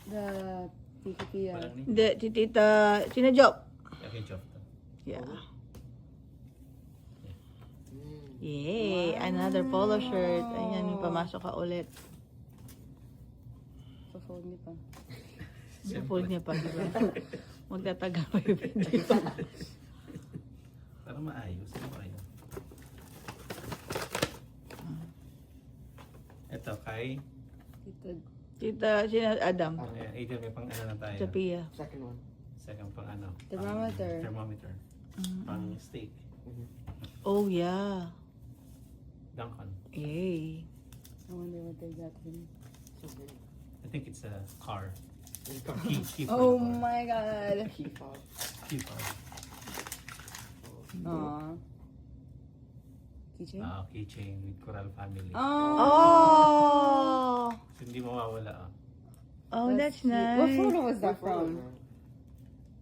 The PPP. Walang ni. Hindi, si Tita, Sina Job. Okay, job to. Yeah. Yay! Another polo shirt. Ayan, yung pamasok ka ulit. So, phone niya pa. Support niya pa, di ba? Magtatagal pa yung video. Para maayos. Ano ba kayo? Ito kay Tita, Sina Adam. Adrian, may pang ano na tayo. Sophia. Second one. Second pang ano. Thermometer. Thermometer. Pang steak. Oh, yeah. Duncan. Yay. I wonder what they got for me. So good. I think it's a car. Key Key for Oh the car. my god. fob. Key car. Aww. Keychain? Keychain with Coral family. Oh. Oh! So, hindi mawawala. Oh, that's cute. nice. What photo was that What photo, from? man?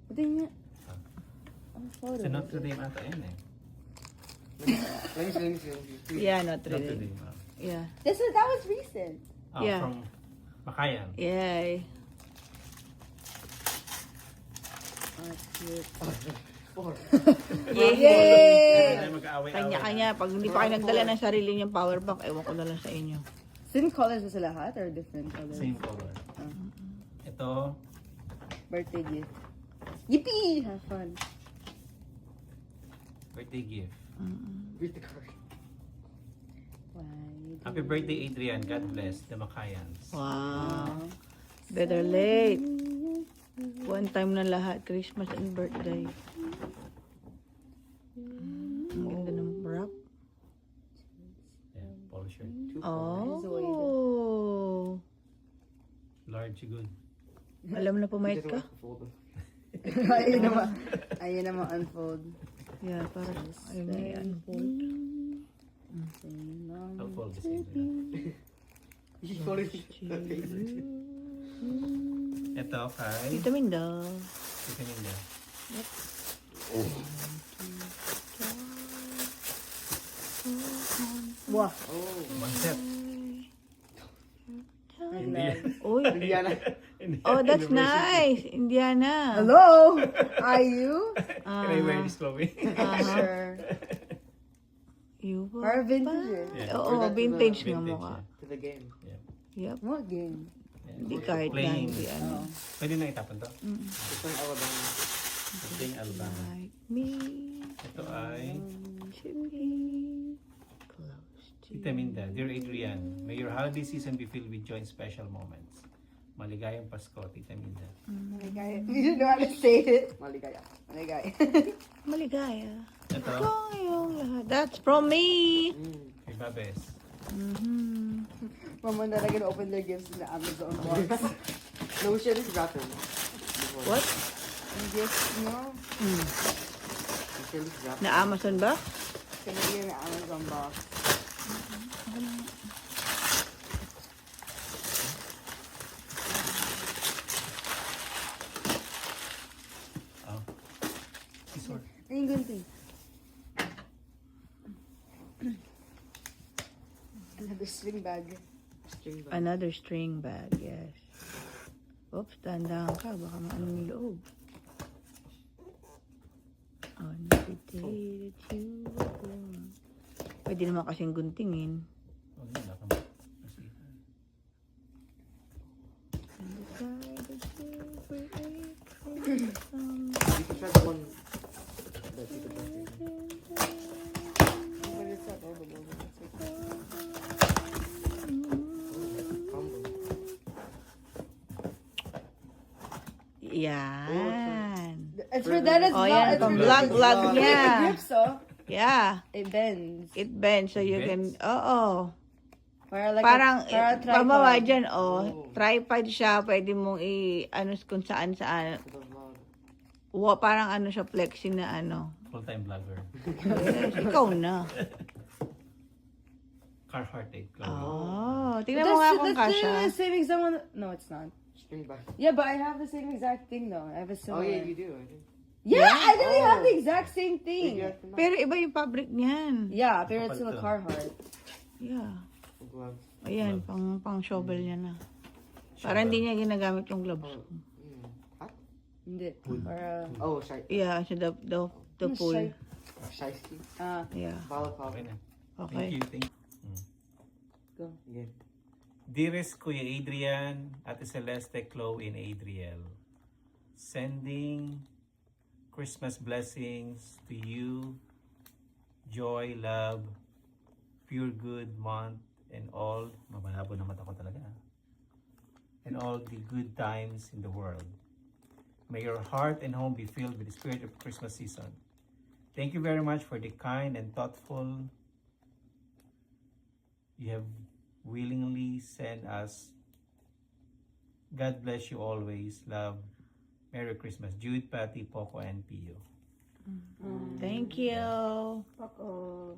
What do you mean? What photo? Sa Notre Dame ata yun eh. Let me see. Yeah, not Notre really. Dame. Yeah. That was recent. Yeah. From Makayan. Yay. Oh, that's cute. Four. Yay! Hindi mag-aaway-away. Kanya-kanya. Pag hindi pa kayo nagdala ng sarili niyong power bank, ewan ko na lang sa inyo. Same colors ba sa lahat or different colors? Same color. Ito, Birthday gift. Yippee! Have fun. birthday gift. Read the card. Why? Happy birthday, Adrian. God bless the Macayans. Wow. Better late. One time na lahat. Christmas and birthday. Ang ganda ng wrap. Yeah, polo shirt. Oh. Large, good. Alam na pumayat ka? Ayun naman unfold. Yeah, parang ayun na i-unfold. I'll fold this Adrian. Ito kay Tita Minda. Tita Minda. Wow. One set. Uy. Indiana. Oh, that's nice. Indiana. Hello? Are you? Can I wear this, Chloe? Sure. You were Or vintage. Yeah. Oo, vintage nga Vintage, mukha. To the game. Yep. What game? Yeah. Hindi kahit na, Plain. hindi ano. Pwede na itapon to? It's from Alabama. Plain Alabama. Like me, Ito ay should be close to Tita Minda. Dear Adrian, may your holiday season be filled with joy and special moments. Maligayang Pasko, Tita Minda. Maligaya. You don't know how to say it. Maligaya. Maligaya. maligaya. Ito, Kayong lahat. That's from me. kay Babes. Mama na lang open their gifts in the Amazon box. No, shit is wrapping. What? Yung gifts, no? Shit is wrapping. Na Amazon ba? Can be in the Amazon box. Oh. Scissor. Ayun, gunting. Another sling bag. String bag. Another string bag, yes. Oops, tandaan ka. Baka maano yung loob. On the day that you were born. Pwede naman kasing guntingin. Oh, yun, wala kang- kasi- On the day that you were born. You can try the one that you could do. What is that? Oh, that's okay. Combo. Yan. It's for that as Oh, well. yan, It's pang for vlog the niya. grips, oh. Yeah. It bends. It bends so you can, oo. Para like Parang, para tripod. pamawa dyan, oh. Tripod siya, pwede mong ano, kung saan saan. For the vlog. Parang ano siya, flexing na ano. Full-time vlogger. Yes, ikaw na. Carhartt 8 Chloe. Oh, tingnan mo nga kung That's kasha. the same exact one. No, it's not. String bag. Yeah, but I have the same exact thing though. I have a Oh similar. yeah, you do. I think. Yeah, I literally have Oh. the exact same thing. Pero iba yung fabric niyan. Yeah, pero it's still a Carhartt. Yeah. Gloves. Ayan, pang shovel niya na. Para hindi niya ginagamit yung gloves. Oh, hot? Hindi. Para... Oh, shy. Yeah, so the Ano, pool. shy? Shiesty. Yeah. Volleyball. Okay na. Okay. Thank you. Thank you. Go. Yeah. Dearest Kuya Adrian, Ate Celeste, Chloe, and Adriel, sending Christmas blessings to you, joy, love, pure good month, and all, mamalabo na mata ko talaga, and all the good times in the world. May your heart and home be filled with the spirit of Christmas season. Thank you very much for the kind and thoughtful you have willingly sent us. God bless you always. Love. Merry Christmas. Jude, Patty, Poco, and Pio. Thank you. Pako.